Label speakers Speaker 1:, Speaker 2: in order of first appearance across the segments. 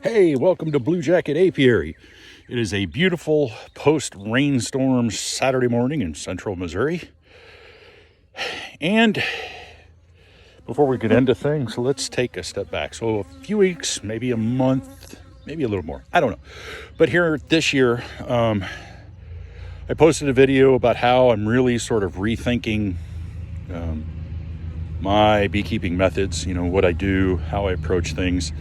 Speaker 1: Hey, welcome to Blue Jacket Apiary. It is a beautiful post-rainstorm Saturday morning in central Missouri. And before we get into things, let's take a step back. So a few weeks, maybe a month, maybe a little more, I don't know. But here this year, I posted a video about how I'm really sort of rethinking my beekeeping methods, what I do, how I approach things.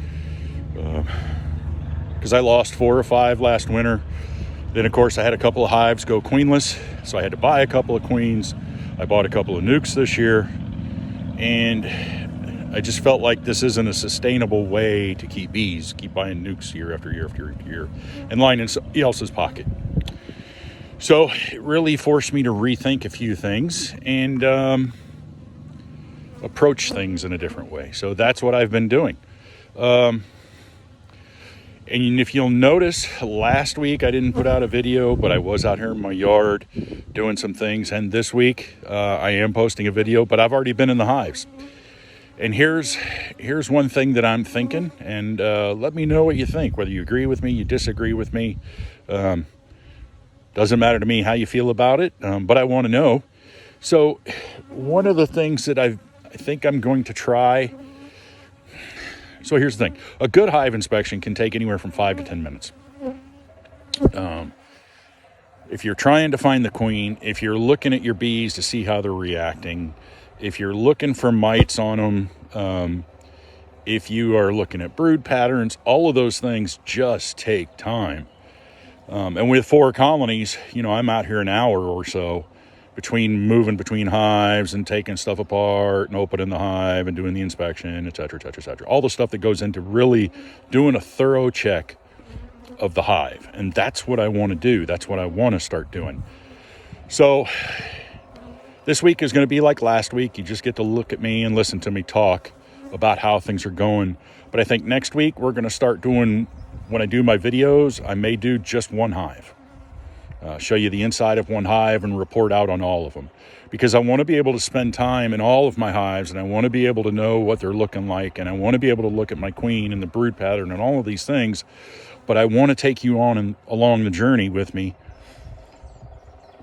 Speaker 1: Because I lost 4 or 5 last winter. Then, of course, I had a couple of hives go queenless, so I had to buy a couple of queens. I bought a couple of nukes this year, and I just felt like this isn't a sustainable way to keep bees. Keep buying nukes year after year after year and lying in somebody else's pocket. So it really forced me to rethink a few things and approach things in a different way. So that's what I've been doing. And if you'll notice, last week I didn't put out a video, but I was out here in my yard doing some things. And this week I am posting a video, but I've already been in the hives. And here's one thing that I'm thinking, and let me know what you think, whether you agree with me, you disagree with me. Doesn't matter to me how you feel about it, but I want to know. So one of the things that I think I'm going to try. So here's the thing. A good hive inspection can take anywhere from 5 to 10 minutes. If you're trying to find the queen, if you're looking at your bees to see how they're reacting, if you're looking for mites on them, if you are looking at brood patterns, all of those things just take time. And with 4 colonies, I'm out here an hour or so between moving between hives and taking stuff apart and opening the hive and doing the inspection, et cetera, et cetera, et cetera. All the stuff that goes into really doing a thorough check of the hive. And that's what I want to do. That's what I want to start doing. So this week is going to be like last week. You just get to look at me and listen to me talk about how things are going. But I think next week we're going to start doing, when I do my videos, I may do just one hive. Show you the inside of one hive and report out on all of them, because I want to be able to spend time in all of my hives, and I want to be able to know what they're looking like, and I want to be able to look at my queen and the brood pattern and all of these things. But I want to take you on and along the journey with me.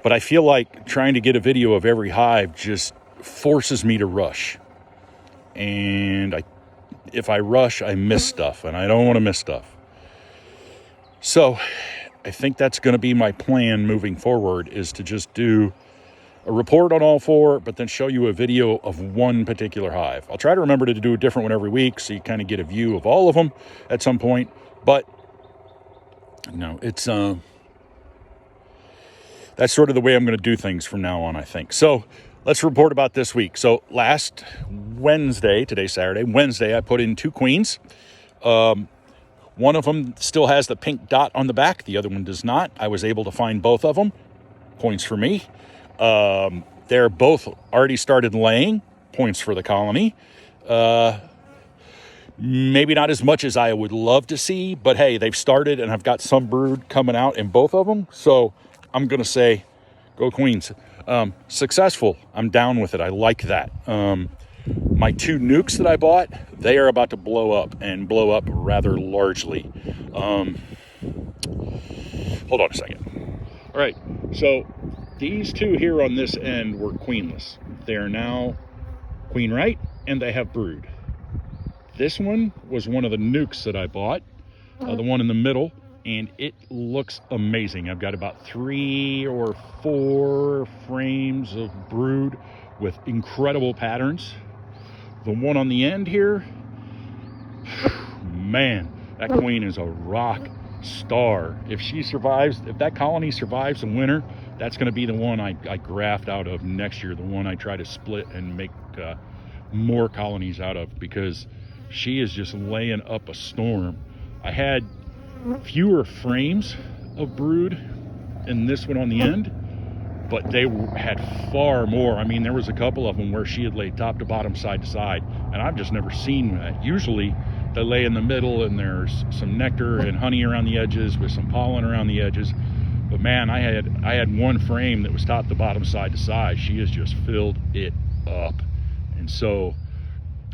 Speaker 1: But I feel like trying to get a video of every hive just forces me to rush, and if I rush, I miss stuff, and I don't want to miss stuff. So I think that's going to be my plan moving forward, is to just do a report on all 4, but then show you a video of one particular hive. I'll try to remember to do a different one every week so you kind of get a view of all of them at some point. But no, it's that's sort of the way I'm going to do things from now on, I think. So let's report about this week. So last Wednesday, today's Saturday, Wednesday, I put in 2 queens. One of them still has the pink dot on the back. The other one does not. I was able to find both of them. Points for me. They're both already started laying. Points for the colony. Maybe not as much as I would love to see, but hey, they've started, and I've got some brood coming out in both of them. So I'm going to say, go queens. Successful. I'm down with it. I like that. My 2 nukes that I bought, they are about to blow up, and blow up rather largely. Hold on a second. All right, so these 2 here on this end were queenless. They are now queen right, and they have brood. This one was one of the nukes that I bought, the one in the middle, and it looks amazing. I've got about 3 or 4 frames of brood with incredible patterns. The one on the end here, man, that queen is a rock star. If she survives, if that colony survives the winter, that's going to be the one I graft out of next year, the one I try to split and make more colonies out of, because she is just laying up a storm. I had fewer frames of brood in this one on the end, but they had far more. I mean, there was a couple of them where she had laid top to bottom, side to side, and I've just never seen that. Usually they lay in the middle, and there's some nectar and honey around the edges with some pollen around the edges. But man, I had one frame that was top to bottom, side to side. She has just filled it up. And so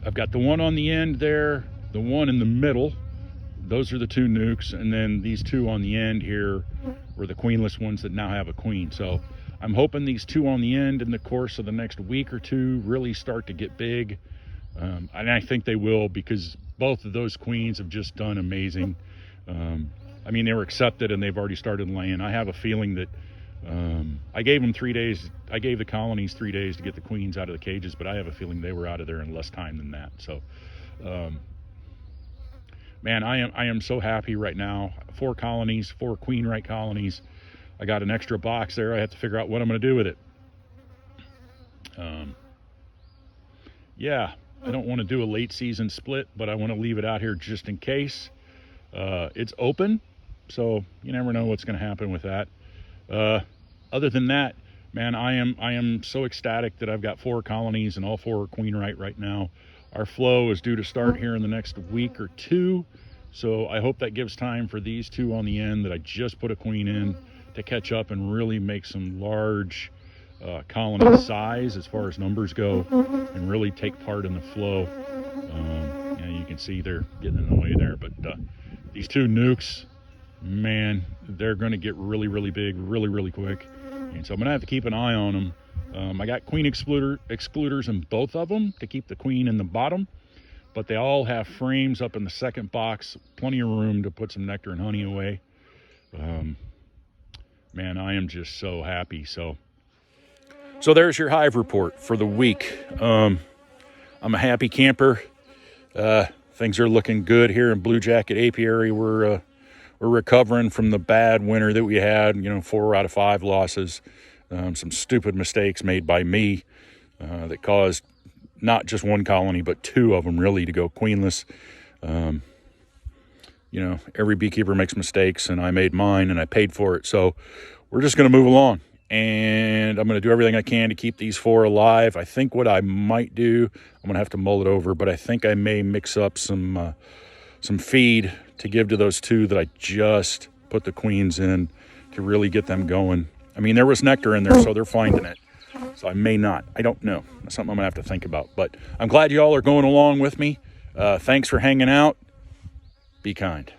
Speaker 1: I've got the one on the end there, the one in the middle, those are the 2 nukes, and then these 2 on the end here were the queenless ones that now have a queen. So I'm hoping these 2 on the end in the course of the next week or 2 really start to get big, and I think they will, because both of those queens have just done amazing. I mean, they were accepted and they've already started laying. I have a feeling that I gave them 3 days. I gave the colonies 3 days to get the queens out of the cages, but I have a feeling they were out of there in less time than that. So man, I am so happy right now. 4 colonies, 4 queen right colonies. I got an extra box there. I have to figure out what I'm going to do with it. Yeah, I don't want to do a late season split, but I want to leave it out here just in case. It's open, so you never know what's going to happen with that. Other than that, man, I am so ecstatic that I've got 4 colonies and all 4 are queen right now. Our flow is due to start here in the next week or 2, so I hope that gives time for these 2 on the end that I just put a queen in to catch up and really make some large colony size as far as numbers go, and really take part in the flow. You can see they're getting in the way there, but these 2 nukes, man, they're going to get really big really quick, and so I'm going to have to keep an eye on them. I got queen excluders in both of them to keep the queen in the bottom, but they all have frames up in the second box, plenty of room to put some nectar and honey away. Man, I am just so happy. So there's your hive report for the week. I'm a happy camper. Things are looking good here in Blue Jacket Apiary. We're recovering from the bad winter that we had, 4 out of 5 losses. Some stupid mistakes made by me that caused not just 1 colony, but 2 of them really to go queenless. Every beekeeper makes mistakes, and I made mine, and I paid for it. So we're just going to move along, and I'm going to do everything I can to keep these 4 alive. I think what I might do, I'm going to have to mull it over, but I think I may mix up some feed to give to those 2 that I just put the queens in to really get them going. I mean, there was nectar in there, so they're finding it. So I may not. I don't know. That's something I'm going to have to think about. But I'm glad you all are going along with me. Thanks for hanging out. Be kind.